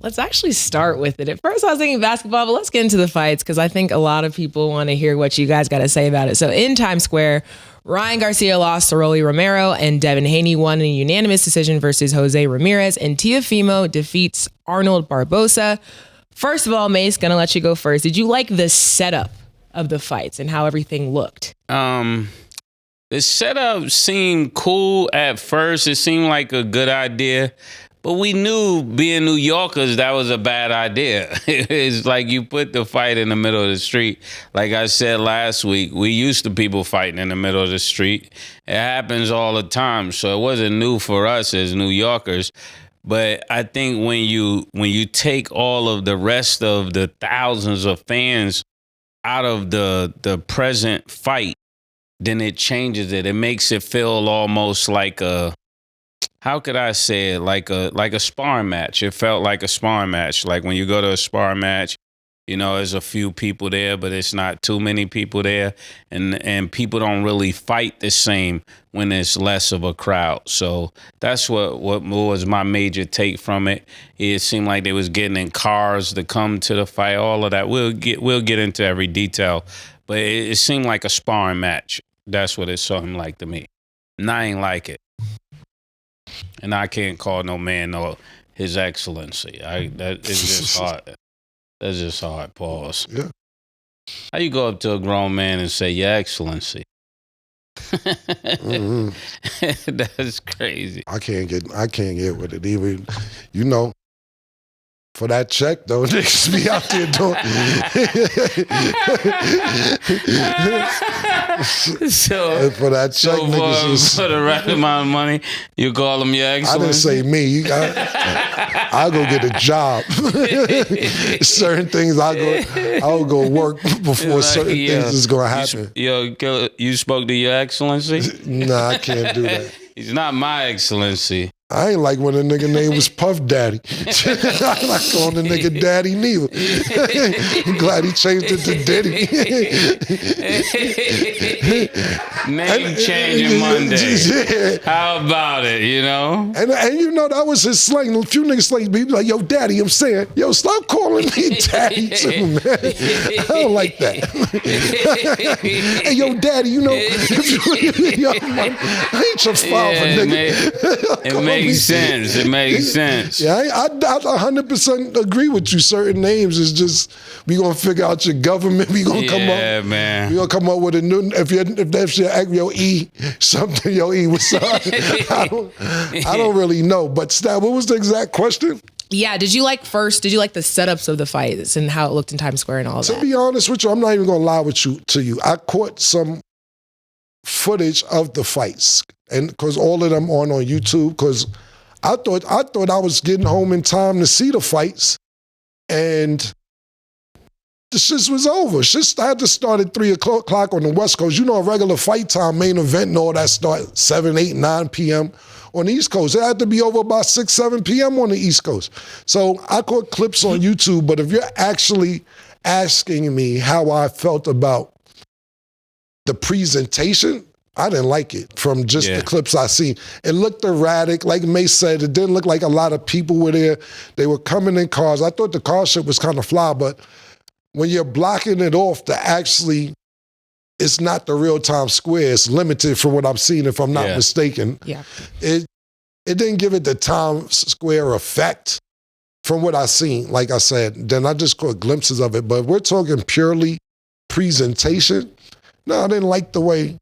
Let's actually start with it. At first, I was thinking basketball, but let's get into the fights because I think a lot of people want to hear what you guys got to say about it. So in Times Square, Ryan Garcia lost to Roelly Romero, and Devin Haney won in a unanimous decision versus Jose Ramirez, and Teofimo defeats Arnold Barbosa. First of all, Mase, gonna let you go first. Did you like the setup of the fights and how everything looked? The setup seemed cool at first. It seemed like a good idea. But we knew, being New Yorkers, that was a bad idea. It's like you put the fight in the middle of the street. Like I said last week, we used to people fighting in the middle of the street. It happens all the time, so it wasn't new for us as New Yorkers. But I think when you take all of the rest of the thousands of fans out of the present fight, then it changes it. It makes it feel almost like how could I say it? Like a sparring match. It felt like a sparring match. Like when you go to a sparring match, there's a few people there, but it's not too many people there. And people don't really fight the same when there's less of a crowd. So that's what was my major take from it. It seemed like they was getting in cars to come to the fight, all of that. We'll get into every detail. But it seemed like a sparring match. That's what it seemed like to me. And I ain't like it. And I can't call no man no His Excellency. It's just hard. That's just hard. Pause. Yeah. How you go up to a grown man and say, Your Excellency? Mm-hmm. That's crazy. I can't get with it even. For that check, though, niggas be out there doing. So for that check, niggas for the right amount of money, you call them Your Excellency? I didn't say me. I'll go get a job. Certain things I'll go work before certain things is gonna happen. You spoke to Your Excellency? Nah, I can't do that. He's not my excellency. I ain't like when a nigga name was Puff Daddy. I ain't like calling the nigga Daddy neither. I'm glad he changed it to Diddy. Name changing Monday. Yeah. How about it, And that was his slang. A few niggas like be like, yo, Daddy, I'm saying, yo, stop calling me Daddy too, man. I don't like that. Hey, yo, Daddy, yo, man, I ain't your father, nigga. It makes sense. It makes sense. Yeah, I 100% agree with you. Certain names is just, we gonna figure out your government. We gonna come up. Yeah, man. We gonna come up with a new. If that's your E something, your E. What's up? I don't really know. But Stab, what was the exact question? Yeah, did you like the setups of the fights and how it looked in Times Square and all that? To be honest with you, I'm not even gonna lie to you. I caught some footage of the fights, and because all of them on YouTube, because I thought I was getting home in time to see the fights, and the shit was over. Shit had to start at 3 o'clock on the West Coast. A regular fight time, main event and all that start 7, 8, 9 p.m. on the East Coast. It had to be over by 6, 7 p.m. on the East Coast. So I caught clips on YouTube, but if you're actually asking me how I felt about the presentation, I didn't like it from just the clips I seen. It looked erratic. Like Mase said, it didn't look like a lot of people were there. They were coming in cars. I thought the car shit was kind of fly, but when you're blocking it off to actually, it's not the real Times Square. It's limited from what I've seen, if I'm not mistaken. Yeah. It didn't give it the Times Square effect from what I seen. Like I said, then I just caught glimpses of it. But if we're talking purely presentation, no, I didn't like the way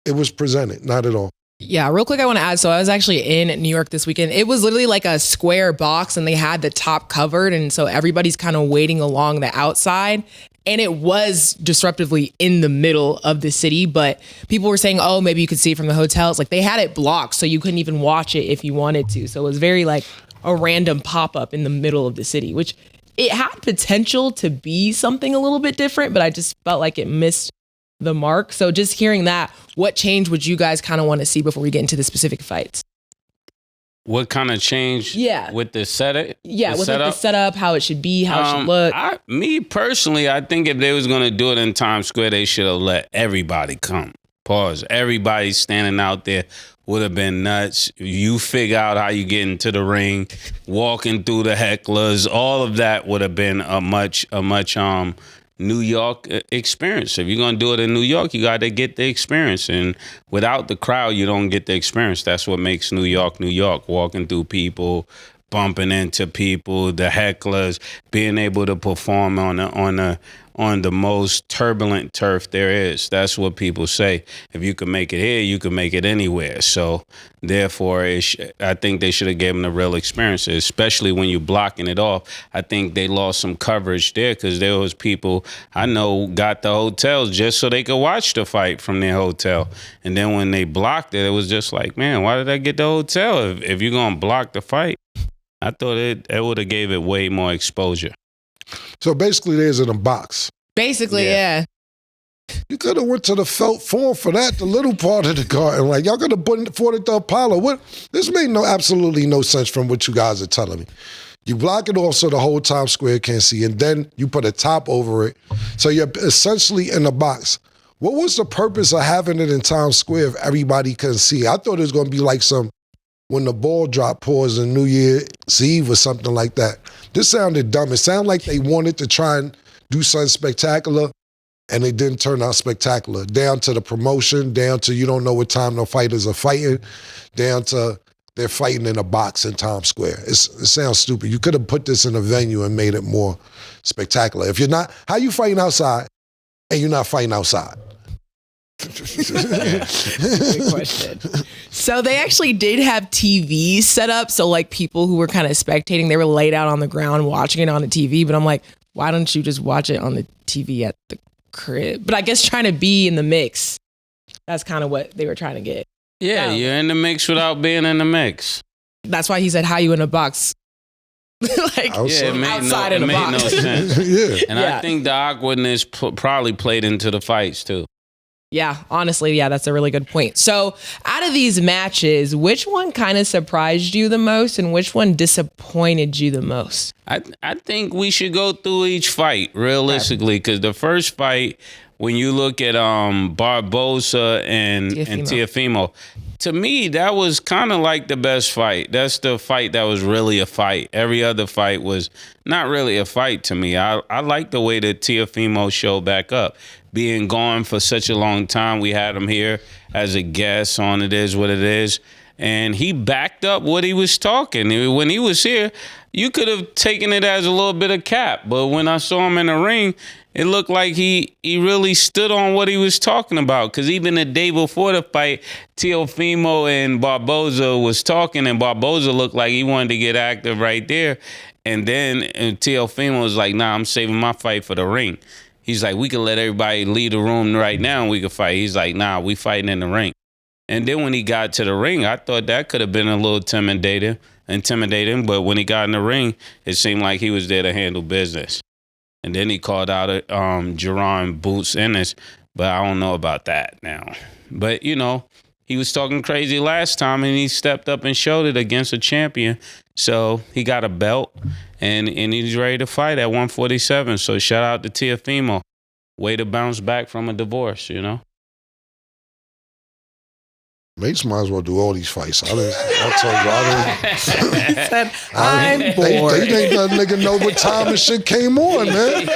it was presented. Not at all. Yeah, real quick, I want to add, so I was actually in New York this weekend. It was literally like a square box and they had the top covered. And so everybody's kind of waiting along the outside. And it was disruptively in the middle of the city, but people were saying, oh, maybe you could see it from the hotels. Like they had it blocked so you couldn't even watch it if you wanted to. So it was very like a random pop-up in the middle of the city, which it had potential to be something a little bit different, but I just felt like it missed the mark. So just hearing that, what change would you guys kind of want to see before we get into the specific fights? What kind of change? Yeah. With the setup? Yeah, with like the setup, how it should be, how it should look. Me personally, I think if they was going to do it in Times Square, they should have let everybody come. Pause. Everybody standing out there would have been nuts. You figure out how you get into the ring, walking through the hecklers, all of that would have been a much New York experience. If you're going to do it in New York, you got to get the experience. And without the crowd, you don't get the experience. That's what makes New York, New York. Walking through people, bumping into people, the hecklers, being able to perform on the most turbulent turf there is. That's what people say. If you can make it here, you can make it anywhere. So therefore, I think they should have given them the real experience, especially when you're blocking it off. I think they lost some coverage there because there was people I know got the hotels just so they could watch the fight from their hotel. And then when they blocked it, it was just like, man, why did I get the hotel if you're going to block the fight? I thought it would have gave it way more exposure. So basically, there's in a box. Basically, yeah. You could have went to the Felt Forum for that, the little part of the garden. Like, y'all could have bought it to Apollo. What? This made absolutely no sense from what you guys are telling me. You block it off so the whole Times Square can't see, and then you put a top over it. So you're essentially in a box. What was the purpose of having it in Times Square if everybody couldn't see? I thought it was going to be like some when the ball drop pause in New Year's Eve or something like that. This sounded dumb. It sounded like they wanted to try and do something spectacular, and it didn't turn out spectacular. Down to the promotion, down to you don't know what time the fighters are fighting, down to they're fighting in a box in Times Square. It sounds stupid. You could have put this in a venue and made it more spectacular. If you're not, how you fighting outside and you're not fighting outside? Good question. So they actually did have TVs set up. So like people who were kind of spectating, they were laid out on the ground watching it on the TV. But I'm like, why don't you just watch it on the TV at the crib? But I guess trying to be in the mix, that's kind of what they were trying to get. Yeah, you're in the mix without being in the mix. That's why he said, how you in a box? Like, it made no sense. And I think the awkwardness probably played into the fights too. Yeah, honestly, yeah, that's a really good point. So out of these matches, which one kind of surprised you the most and which one disappointed you the most? I think we should go through each fight realistically because the first fight, when you look at Barbosa and Teofimo, to me, that was kind of like the best fight. That's the fight that was really a fight. Every other fight was not really a fight to me. I like the way that Teofimo showed back up. Being gone for such a long time, we had him here as a guest on It Is What It Is. And he backed up what he was talking. When he was here, you could have taken it as a little bit of cap. But when I saw him in the ring, it looked like he really stood on what he was talking about. Because even the day before the fight, Teofimo and Barbosa was talking, and Barbosa looked like he wanted to get active right there. And then Teofimo was like, nah, I'm saving my fight for the ring. He's like, we can let everybody leave the room right now and we can fight. He's like, nah, we fighting in the ring. And then when he got to the ring, I thought that could have been a little intimidating. But when he got in the ring, it seemed like he was there to handle business. And then he called out Jerron Boots Ennis, but I don't know about that now. But, you know, he was talking crazy last time, and he stepped up and showed it against a champion. So he got a belt, and he's ready to fight at 147. So shout out to Teofimo. Way to bounce back from a divorce, you know? Mase might as well do all these fights. I'm bored. They think that nigga know what time and shit came on, man.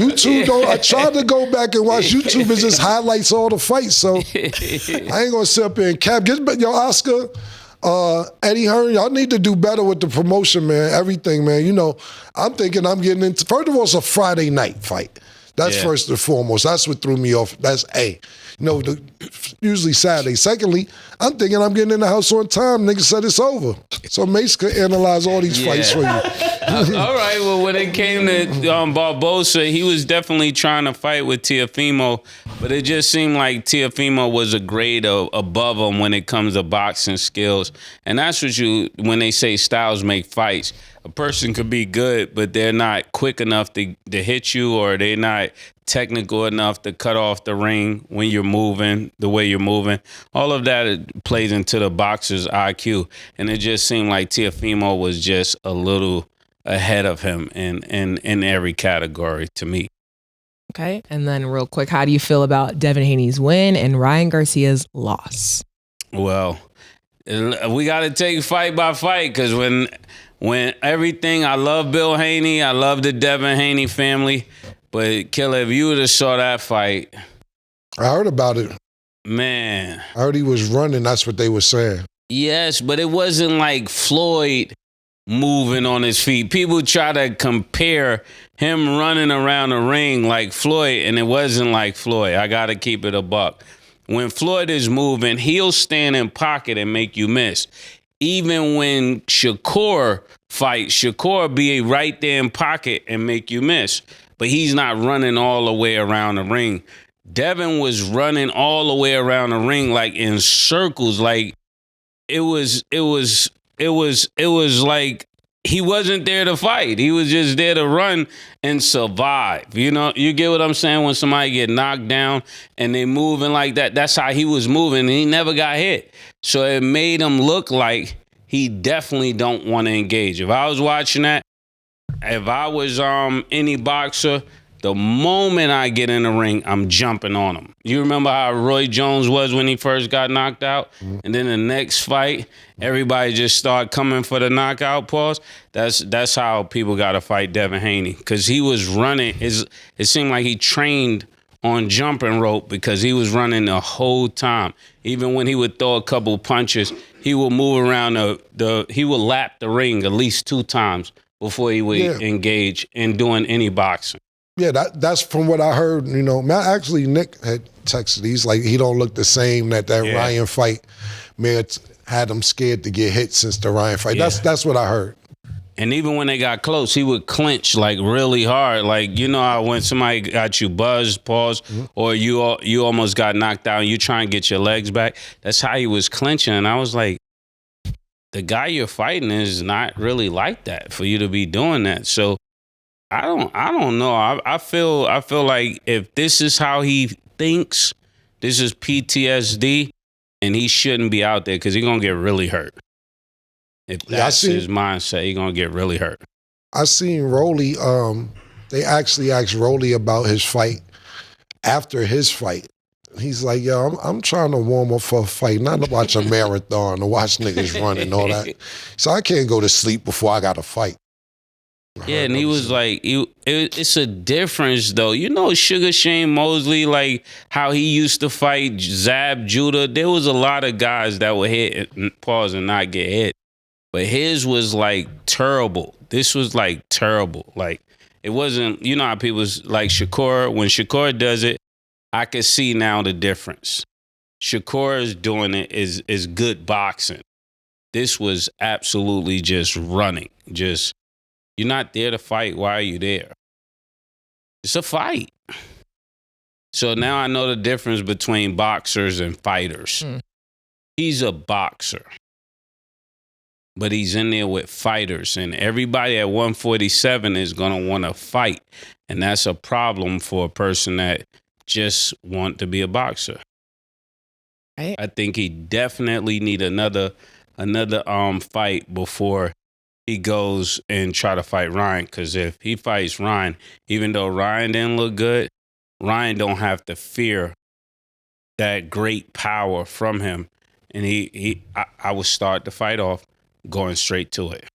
YouTube don't. I tried to go back and watch YouTube. It just highlights all the fights. So I ain't gonna sit up here and cap. Yo, Oscar, Eddie Hearn, y'all need to do better with the promotion, man. Everything, man. You know, I'm thinking I'm getting into. First of all, it's a Friday night fight. That's first and foremost. That's what threw me off. That's A. You know, usually Saturday. Secondly, I'm thinking I'm getting in the house on time. Nigga said it's over. So Mase could analyze all these fights for you. All right. Well, when it came to Barbosa, he was definitely trying to fight with Teofimo, but it just seemed like Teofimo was a grade above him when it comes to boxing skills. And that's what when they say styles make fights. A person could be good, but they're not quick enough to hit you, or they're not technical enough to cut off the ring when you're moving, the way you're moving. All of that plays into the boxer's IQ. And it just seemed like Teofimo was just a little ahead of him in every category to me. Okay. And then real quick, how do you feel about Devin Haney's win and Ryan Garcia's loss? Well, We got to take fight by fight because when everything, I love Bill Haney, I love the Devin Haney family, but Killer, if you would have saw that fight, I heard about it. man. I heard he was running. That's what they were saying. Yes, but it wasn't like Floyd moving on his feet. People try to compare him running around the ring like Floyd, and it wasn't like Floyd. I got to keep it a buck. When Floyd is moving, he'll stand in pocket and make you miss. Even when Shakur fights, Shakur be right there in pocket and make you miss. But he's not running all the way around the ring. Devin was running all the way around the ring like in circles. Like it was like he wasn't there to fight. He was just there to run and survive. You know, you get what I'm saying? When somebody get knocked down and they moving like that, that's how he was moving, and he never got hit. So it made him look like he definitely don't want to engage. If I was watching that, if I was any boxer, the moment I get in the ring, I'm jumping on him. You remember how Roy Jones was when he first got knocked out? And then the next fight, everybody just started coming for the knockout pause. That's how people got to fight Devin Haney, because he was running. It seemed like he trained on jumping rope because he was running the whole time. Even when he would throw a couple punches, he would move around he would lap the ring at least 2 times before he would engage in doing any boxing. Yeah, that's from what I heard. You know, actually, Nick had texted. He's like, he don't look the same. That Ryan fight may have had him scared to get hit since the Ryan fight. Yeah. That's what I heard. And even when they got close, he would clinch like really hard. Like, you know how when somebody got you buzzed, pause, or you almost got knocked out and you try and get your legs back. That's how he was clinching. And I was like, the guy you're fighting is not really like that for you to be doing that. So I don't know. I feel like if this is how he thinks, this is PTSD, and he shouldn't be out there because he's gonna get really hurt. If that's his mindset, he's gonna get really hurt. I seen Roelly. They actually asked Roelly about his fight after his fight. He's like, yo, I'm trying to warm up for a fight, not to watch a marathon or watch niggas run and all that. So I can't go to sleep before I got a fight. Yeah, and he was like, it's a difference, though. You know, Sugar Shane Mosley, like how he used to fight Zab Judah. There was a lot of guys that would hit and pause and not get hit. But his was like terrible. This was like terrible. Like it wasn't, you know how people was like Shakur. When Shakur does it, I could see now the difference. Shakur is doing it is good boxing. This was absolutely just running. Just, you're not there to fight. Why are you there? It's a fight. So now I know the difference between boxers and fighters. He's a boxer, but he's in there with fighters, and everybody at 147 is going to want to fight. And that's a problem for a person that just want to be a boxer. Right. I think he definitely need another fight before he goes and try to fight Ryan. Because if he fights Ryan, even though Ryan didn't look good, Ryan don't have to fear that great power from him. And I would start the fight off going straight to it.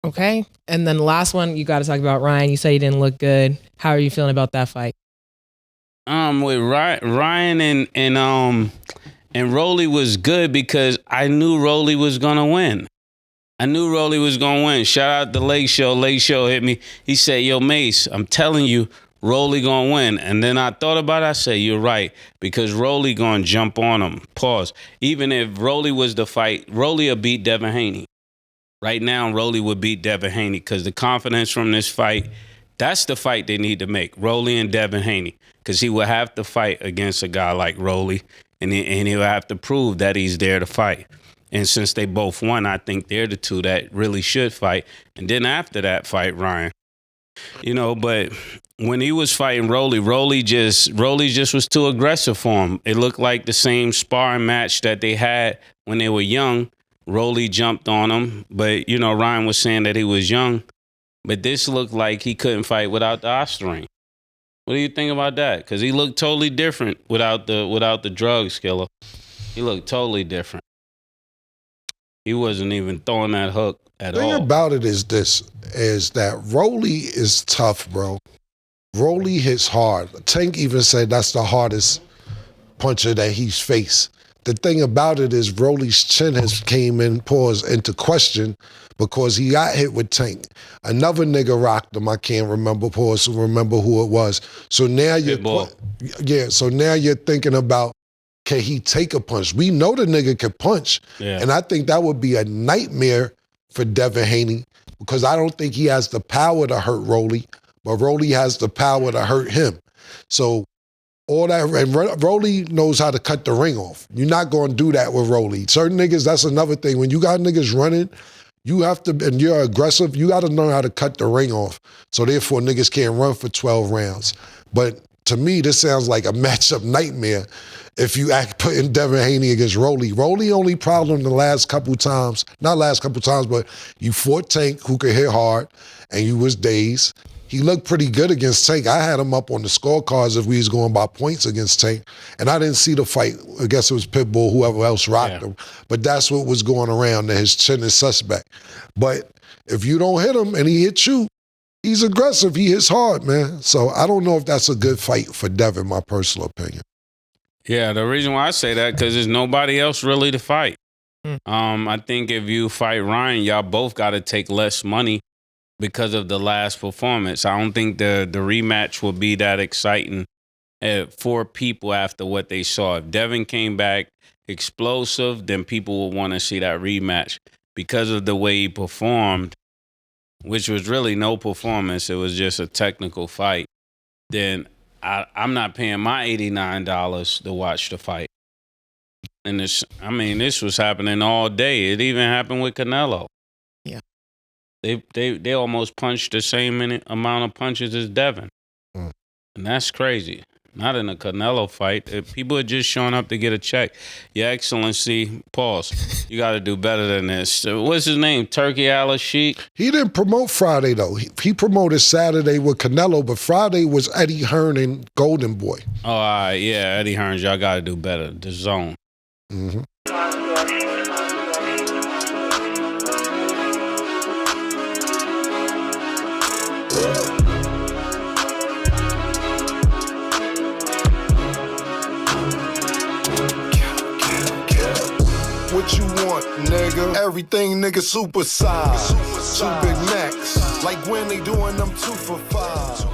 Okay. And then the last one, you got to talk about Ryan. You said he didn't look good. How are you feeling about that fight? With Ryan and Roelly was good because I knew Roelly was gonna win. Shout out to Lake Show. Lake Show hit me. He said, "Yo, Mase, I'm telling you, Roelly gonna win." And then I thought about it. I said, "You're right," because Roelly gonna jump on him. Pause. Even if Roelly was the fight, Roelly would beat Devin Haney. Right now, Roelly would beat Devin Haney because the confidence from this fight, that's the fight they need to make. Roelly and Devin Haney. Because he would have to fight against a guy like Roelly, and he would have to prove that he's there to fight. And since they both won, I think they're the two that really should fight. And then after that fight, Ryan. You know, but when he was fighting Roelly just was too aggressive for him. It looked like the same sparring match that they had when they were young. Roelly jumped on him, but, you know, Ryan was saying that he was young. But this looked like he couldn't fight without the Osterine. What do you think about that? Because he looked totally different without the drugs, Killer. He looked totally different. He wasn't even throwing that hook at The thing all. about it is this, is that Roelly is tough, bro. Roelly hits hard. Tank even said that's the hardest puncher that he's faced. The thing about it is Roelly's chin has came in, into question because he got hit with Tank. Another nigga rocked him. I can't remember, who it was. So now so now you're thinking about, can he take a punch? We know the nigga can punch. Yeah. And I think that would be a nightmare for Devin Haney because I don't think he has the power to hurt Roelly, but Roelly has the power to hurt him. So all that, and Roelly knows how to cut the ring off. You're not going to do that with Roelly. Certain niggas, that's another thing. When you got niggas running, you have to, and you're aggressive, you got to know how to cut the ring off. So therefore, niggas can't run for 12 rounds. But to me, this sounds like a matchup nightmare if you putting Devin Haney against Roelly. Roelly only problem the last couple times, not last couple times, but you fought Tank, who could hit hard, and you was dazed. He looked pretty good against Tank. I had him up on the scorecards if we was going by points against Tank. And I didn't see the fight. I guess it was Pitbull, whoever else rocked him. But that's what was going around, that his chin is suspect. But if you don't hit him and he hits you, he's aggressive. He hits hard, man. So I don't know if that's a good fight for Devin, my personal opinion. Yeah, the reason why I say that, because there's nobody else really to fight. I think if you fight Ryan, y'all both got to take less money because of the last performance. I don't think the rematch will be that exciting for people after what they saw. If Devin came back explosive, then people will want to see that rematch. Because of the way he performed, which was really no performance, it was just a technical fight, then I'm not paying my $89 to watch the fight. And this was happening all day. It even happened with Canelo. Yeah. They almost punched the same amount of punches as Devin. And that's crazy. Not in a Canelo fight. People are just showing up to get a check. Your Excellency, pause. You got to do better than this. What's his name? Turkey Al-Sheikh? He didn't promote Friday, though. He promoted Saturday with Canelo, but Friday was Eddie Hearn and Golden Boy. Oh, all right. Yeah, Eddie Hearns, y'all got to do better. The Zone. Mm-hmm. What you want, nigga? Everything, nigga, super size. Two Big Macs, like when they doing them 2 for $5.